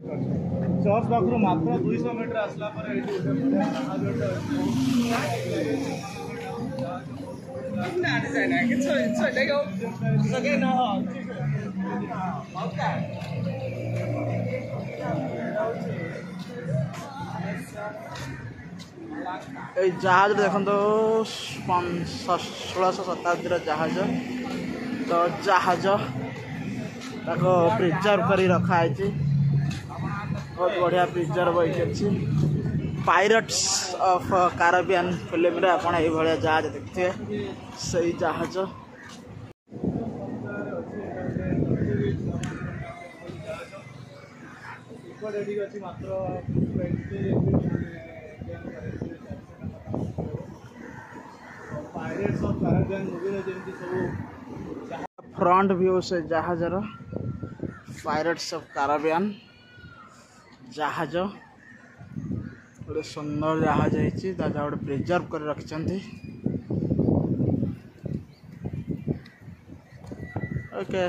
Church पाखु मात्र 200 metre आसला पर एठी जहाज देखो 1600 शताब्दी जहाज तो जहाज प्रिजर्व कर रखा है बहुत बढ़िया प्रिजर्व अच्छी पायरेट्स ऑफ कैरिबियन फिल्म रे आपण ए भलिया जहाज देखते सही जहाज फ्रंट व्यू से जहाज पायरेट्स ऑफ कैरिबियन जहाज गोटे सुंदर जहाज गोटे प्रिजर्व कर रखिंट ओके।